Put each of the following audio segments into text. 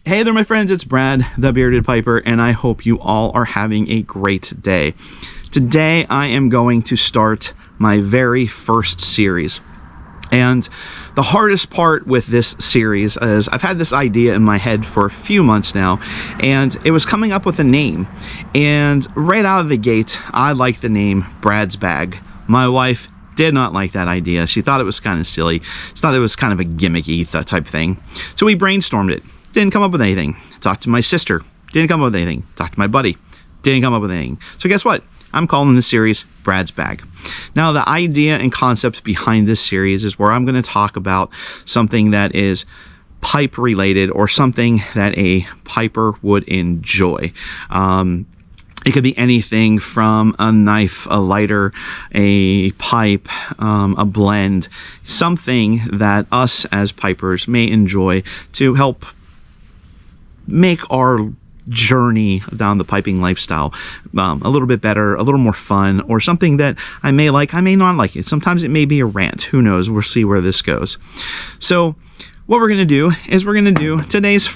Hey there, my friends, it's Brad, the Bearded Piper, and I hope you all are having a great day. Today, I am going to start my very first series. And the hardest part with this series is I've had this idea in my head for a few months now, and it was coming up with a name. And right out of the gate, I liked the name Brad's Bag. My wife did not like that idea. She thought it was kind of silly. She thought it was kind of a gimmicky type thing. So we brainstormed it. Didn't come up with anything. Talked to my sister. Didn't come up with anything. Talked to my buddy. Didn't come up with anything. So guess what? I'm calling this series Brad's Bag. Now, the idea and concept behind this series is where I'm going to talk about something that is pipe related or something that a piper would enjoy. It could be anything from a knife, a lighter, a pipe, a blend, something that us as pipers may enjoy to help make our journey down the piping lifestyle a little bit better, a little more fun, or something that I may like, I may not like it. Sometimes it may be a rant. Who knows? We'll see where this goes. So what we're going to do is we're going to do today's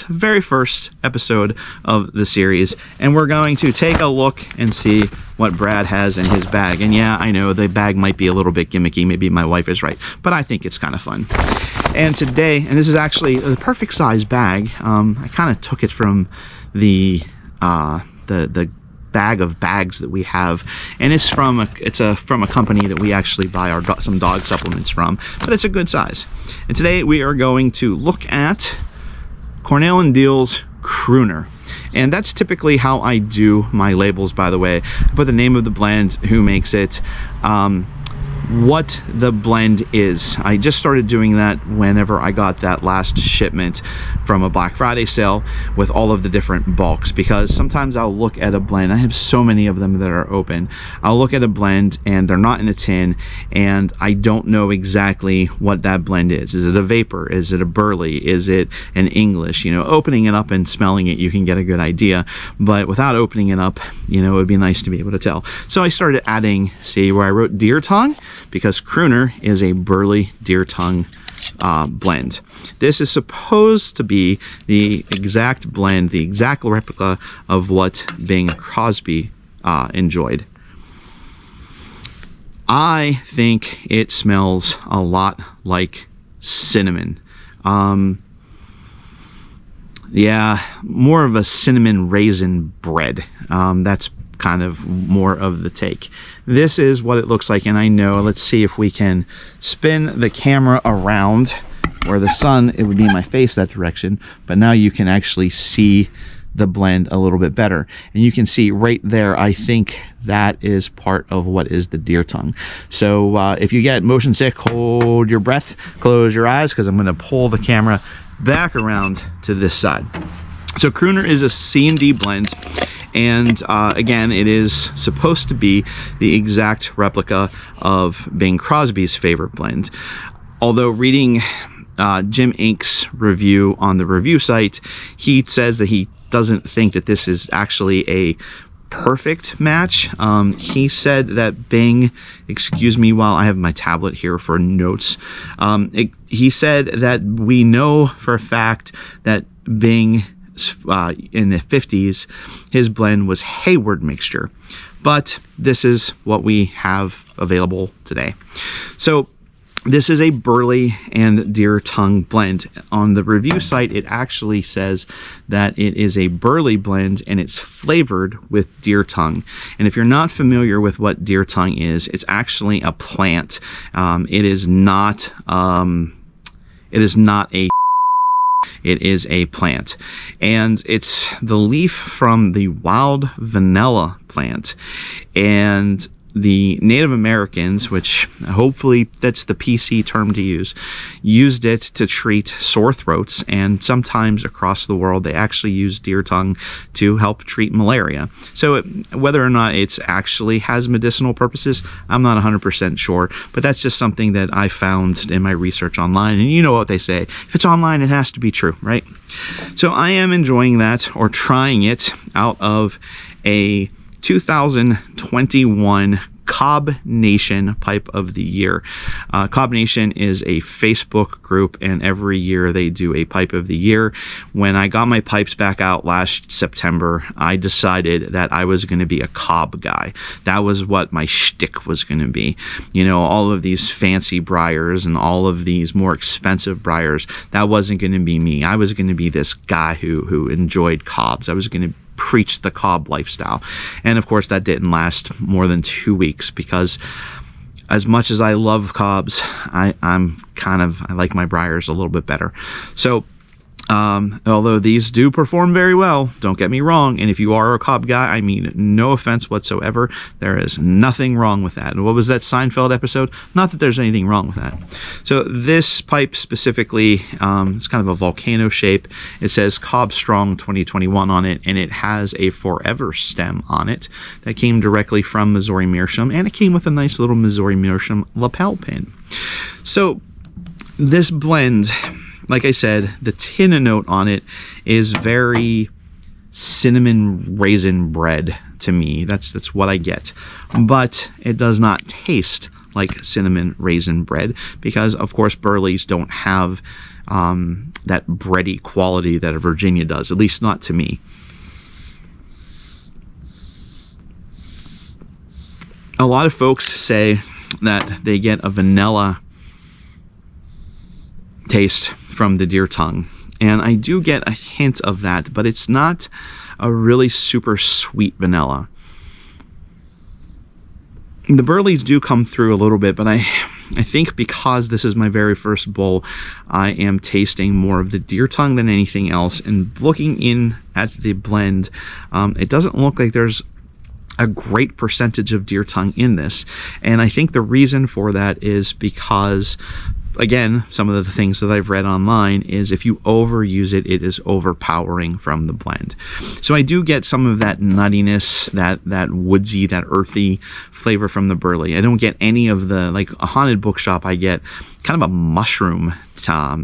very first episode of the series, and we're going to take a look and see what Brad has in his bag. And yeah, I know the bag might be a little bit gimmicky, maybe my wife is right, but I think it's kind of fun. And today, and this is actually a perfect size bag, I kind of took it from the bag of bags that we have, and it's from a company that we actually buy some dog supplements from, but it's a good size. And today we are going to look at Cornell & Deal's Crooner. And that's typically how I do my labels, by the way. I put the name of the blend, who makes it, what the blend is. I just started doing that whenever I got that last shipment from a Black Friday sale with all of the different bulks, because sometimes I'll look at a blend. I have so many of them that are open. I'll look at a blend and they're not in a tin, and I don't know exactly what that blend is. Is it a vapor? Is it a burley? Is it an English? You know, opening it up and smelling it, you can get a good idea, but without opening it up, you know, it would be nice to be able to tell. So I started adding, see where I wrote deer tongue, because Crooner is a burley deer tongue blend. This is supposed to be the exact blend, the exact replica of what Bing Crosby enjoyed. I think it smells a lot like cinnamon. Yeah, more of a cinnamon raisin bread. That's kind of more of the take. This is what it looks like, and I know, let's see if we can spin the camera around where the sun, it would be my face that direction, but now you can actually see the blend a little bit better, and you can see right there, I think that is part of what is the deer tongue. So if you get motion sick, hold your breath, close your eyes, because I'm going to pull the camera back around to this side. So Crooner is a C&D blend, and again, it is supposed to be the exact replica of Bing Crosby's favorite blend. Although reading Jim Ink's review on the review site, he says that he doesn't think that this is actually a perfect match. He said that Bing, excuse me while I have my tablet here for notes, he said that we know for a fact that Bing in the 50s, his blend was Hayward mixture, but this is what we have available today. So this is a burley and deer tongue blend. On the review site, it actually says that it is a burley blend and it's flavored with deer tongue. And if you're not familiar with what deer tongue is, it's actually a plant. It is not it is a plant, and it's the leaf from the wild vanilla plant. And the Native Americans, which hopefully that's the PC term to use, used it to treat sore throats, and sometimes across the world they actually use deer tongue to help treat malaria. So whether or not it actually has medicinal purposes, I'm not 100% sure, but that's just something that I found in my research online, and you know what they say, if it's online it has to be true, right? So I am enjoying that, or trying it, out of a 2021 Cobb Nation Pipe of the Year. Cobb Nation is a Facebook group, and every year they do a Pipe of the Year. When I got my pipes back out last September, I decided that I was going to be a Cobb guy. That was what my shtick was going to be. You know, all of these fancy briars and all of these more expensive briars, that wasn't going to be me. I was going to be this guy who enjoyed Cobbs. I was going to preach the Cobb lifestyle. And of course, that didn't last more than 2 weeks, because as much as I love Cobbs, I like my briars a little bit better. So although these do perform very well, don't get me wrong, and if you are a Cobb guy, I mean no offense whatsoever, there is nothing wrong with that. And what was that Seinfeld episode? Not that there's anything wrong with that. So this pipe specifically, it's kind of a volcano shape. It says Cobb Strong 2021 on it, and it has a Forever stem on it that came directly from Missouri Meerschaum, and it came with a nice little Missouri Meerschaum lapel pin. So this blend, like I said, the tin note on it is very cinnamon raisin bread to me. That's what I get. But it does not taste like cinnamon raisin bread, because, of course, Burleys don't have that bready quality that a Virginia does, at least not to me. A lot of folks say that they get a vanilla taste from the deer tongue, and I do get a hint of that, but it's not a really super sweet vanilla. The Burleys do come through a little bit, but I think because this is my very first bowl, I am tasting more of the deer tongue than anything else. And looking in at the blend, it doesn't look like there's a great percentage of deer tongue in this, and I think the reason for that is because, again, some of the things that I've read online is if you overuse it, it is overpowering from the blend. So I do get some of that nuttiness, that woodsy, that earthy flavor from the Burley. I don't get any of the, like a Haunted Bookshop, I get kind of a mushroom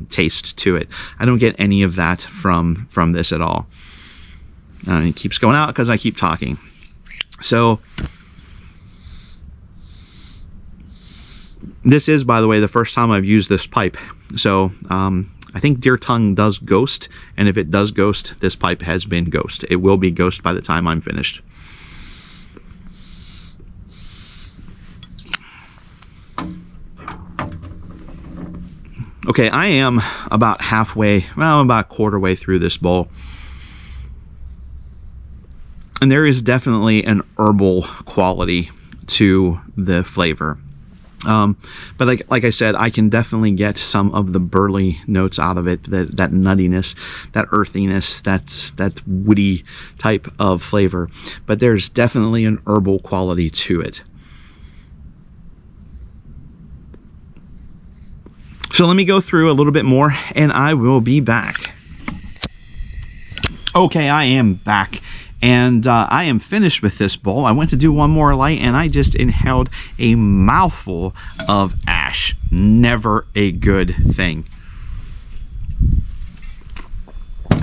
taste to it. I don't get any of that from this at all. It keeps going out because I keep talking. So this is, by the way, the first time I've used this pipe. So I think deer tongue does ghost, and if it does ghost, this pipe has been ghost. It will be ghost by the time I'm finished. Okay, I am about halfway, well, about a quarter way through this bowl. And there is definitely an herbal quality to the flavor. But like I said, I can definitely get some of the burley notes out of it, that nuttiness, that earthiness, that woody type of flavor. But there's definitely an herbal quality to it. So let me go through a little bit more, and I will be back. Okay, I am back. And I am finished with this bowl. I went to do one more light, and I just inhaled a mouthful of ash. Never a good thing.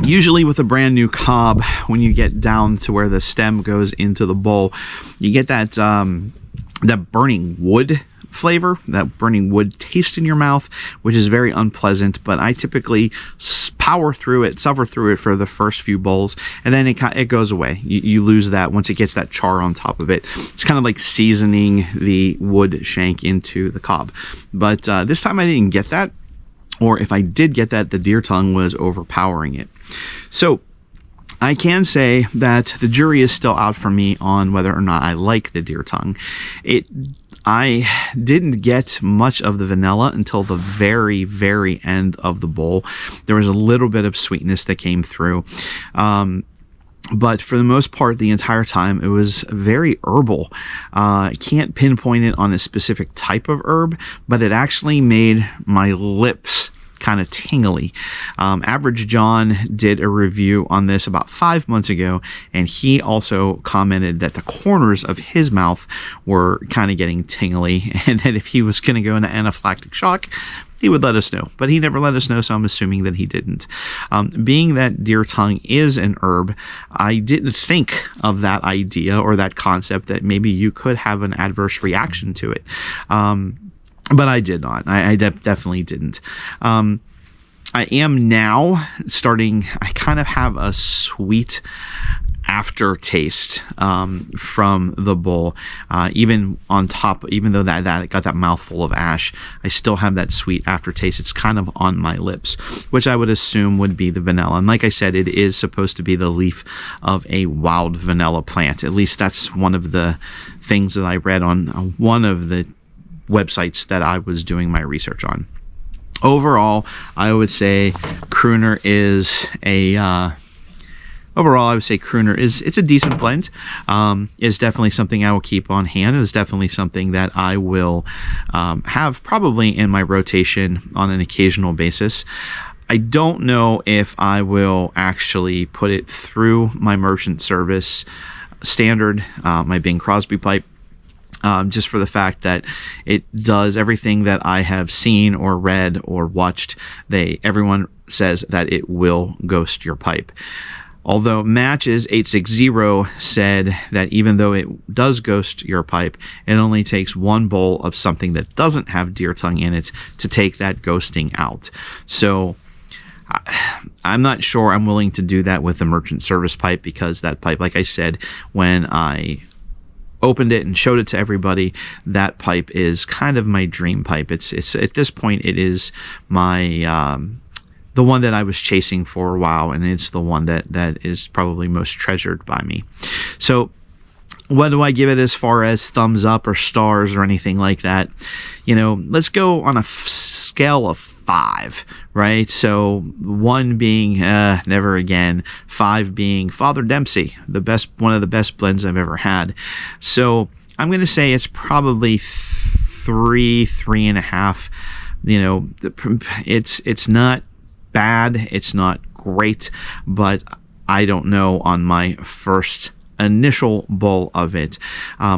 Usually with a brand new cob, when you get down to where the stem goes into the bowl, you get that that burning wood flavor, that burning wood taste in your mouth, which is very unpleasant. But I typically suffer through it for the first few bowls, and then it goes away. You lose that once it gets that char on top of it. It's kind of like seasoning the wood shank into the cob. But this time I didn't get that, or if I did get that, the deer tongue was overpowering it. So I can say that the jury is still out for me on whether or not I like the deer tongue. I didn't get much of the vanilla until the very, very end of the bowl. There was a little bit of sweetness that came through. But for the most part, the entire time, it was very herbal. I can't pinpoint it on a specific type of herb, but it actually made my lips kind of tingly. Average John did a review on this about 5 months ago, and he also commented that the corners of his mouth were kind of getting tingly, and that if he was going to go into anaphylactic shock, he would let us know, but he never let us know, so I'm assuming that he didn't. Being that deer tongue is an herb, I didn't think of that idea or that concept that maybe you could have an adverse reaction to it. But I did not. I definitely didn't. I am now starting, I kind of have a sweet aftertaste from the bowl. Even on top, even though that it got that mouthful of ash, I still have that sweet aftertaste. It's kind of on my lips, which I would assume would be the vanilla. And like I said, it is supposed to be the leaf of a wild vanilla plant. At least that's one of the things that I read on one of the websites that I was doing my research on. Overall, I would say Crooner is it's a decent blend. It's definitely something I will keep on hand. It's definitely something that I will have probably in my rotation on an occasional basis. I don't know if I will actually put it through my merchant service standard, my Bing Crosby pipe. Just for the fact that it does everything that I have seen or read or watched. Everyone says that it will ghost your pipe. Although Matches 860 said that even though it does ghost your pipe, it only takes one bowl of something that doesn't have deer tongue in it to take that ghosting out. So I'm not sure I'm willing to do that with a merchant service pipe, because that pipe, like I said, when I opened it and showed it to everybody, that pipe is kind of my dream pipe. It's at this point, it is my the one that I was chasing for a while, and it's the one that is probably most treasured by me. So what do I give it as far as thumbs up or stars or anything like that? Let's go on a scale of 5, right? So 1 being never again, 5 being Father Dempsey, one of the best blends I've ever had. So I'm going to say it's probably 3.5. It's not bad, it's not great, but I don't know on my first initial bowl of it.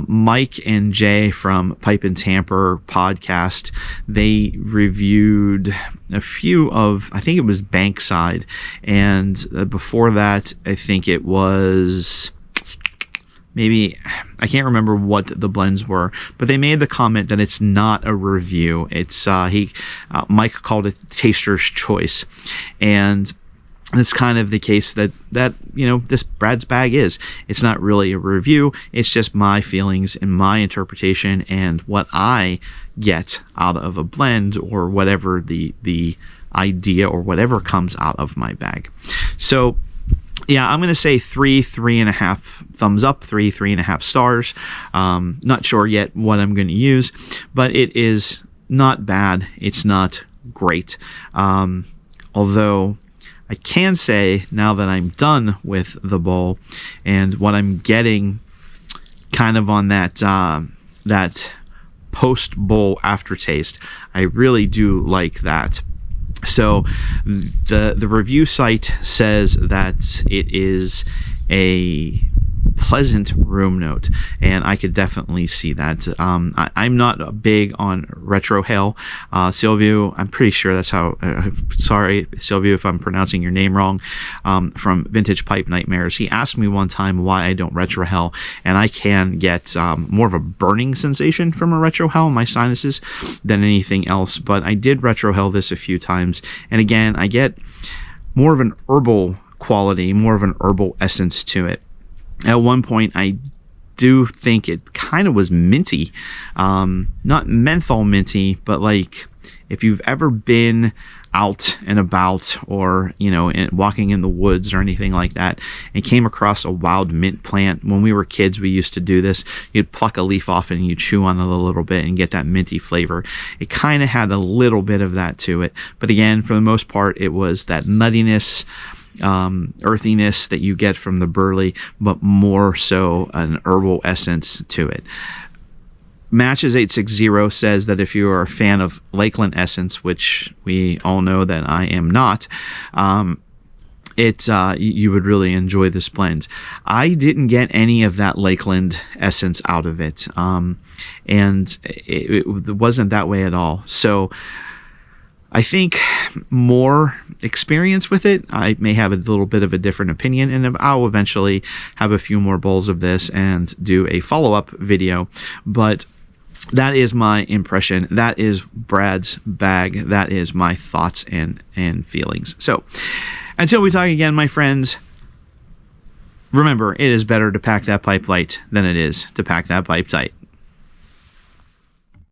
Mike and Jay from Pipe and Tamper podcast, they reviewed a few of, I think it was Bankside, and before that, I think it was maybe, I can't remember what the blends were, but they made the comment that it's not a review. It's Mike called it Taster's Choice, and it's kind of the case that this Brad's Bag is. It's not really a review. It's just my feelings and my interpretation and what I get out of a blend, or whatever the idea or whatever comes out of my bag. So yeah, I'm going to say 3.5 thumbs up, 3.5 stars. Not sure yet what I'm going to use, but it is not bad. It's not great. Although I can say, now that I'm done with the bowl and what I'm getting kind of on that post-bowl aftertaste, I really do like that. So the review site says that it is a pleasant room note, and I could definitely see that. I'm not big on retrohale. Silvio, I'm pretty sure that's how, sorry Silvio if I'm pronouncing your name wrong, from Vintage Pipe Nightmares, he asked me one time why I don't retrohale, and I can get more of a burning sensation from a retrohale in my sinuses than anything else. But I did retrohale this a few times, and again, I get more of an herbal quality, more of an herbal essence to it. At one point, I do think it kind of was minty, not menthol minty, but like if you've ever been out and about, or walking in the woods or anything like that, and came across a wild mint plant. When we were kids, we used to do this. You'd pluck a leaf off and you'd chew on it a little bit and get that minty flavor. It kind of had a little bit of that to it, but again, for the most part, it was that nuttiness, earthiness that you get from the burley, but more so an herbal essence to it. Matches 860 says that if you are a fan of Lakeland essence, which we all know that I am not, you would really enjoy this blend. I didn't get any of that Lakeland essence out of it, and it wasn't that way at all. So 3.5 thumbs up, 3.5 stars. I'm going to say 3.5 thumbs up, 3.5 stars. It wasn't that way at all. So I think more experience with it, I may have a little bit of a different opinion, and I'll eventually have a few more bowls of this and do a follow-up video. But that is my impression. That is Brad's bag. That is my thoughts and feelings. So until we talk again, my friends, remember, it is better to pack that pipe light than it is to pack that pipe tight.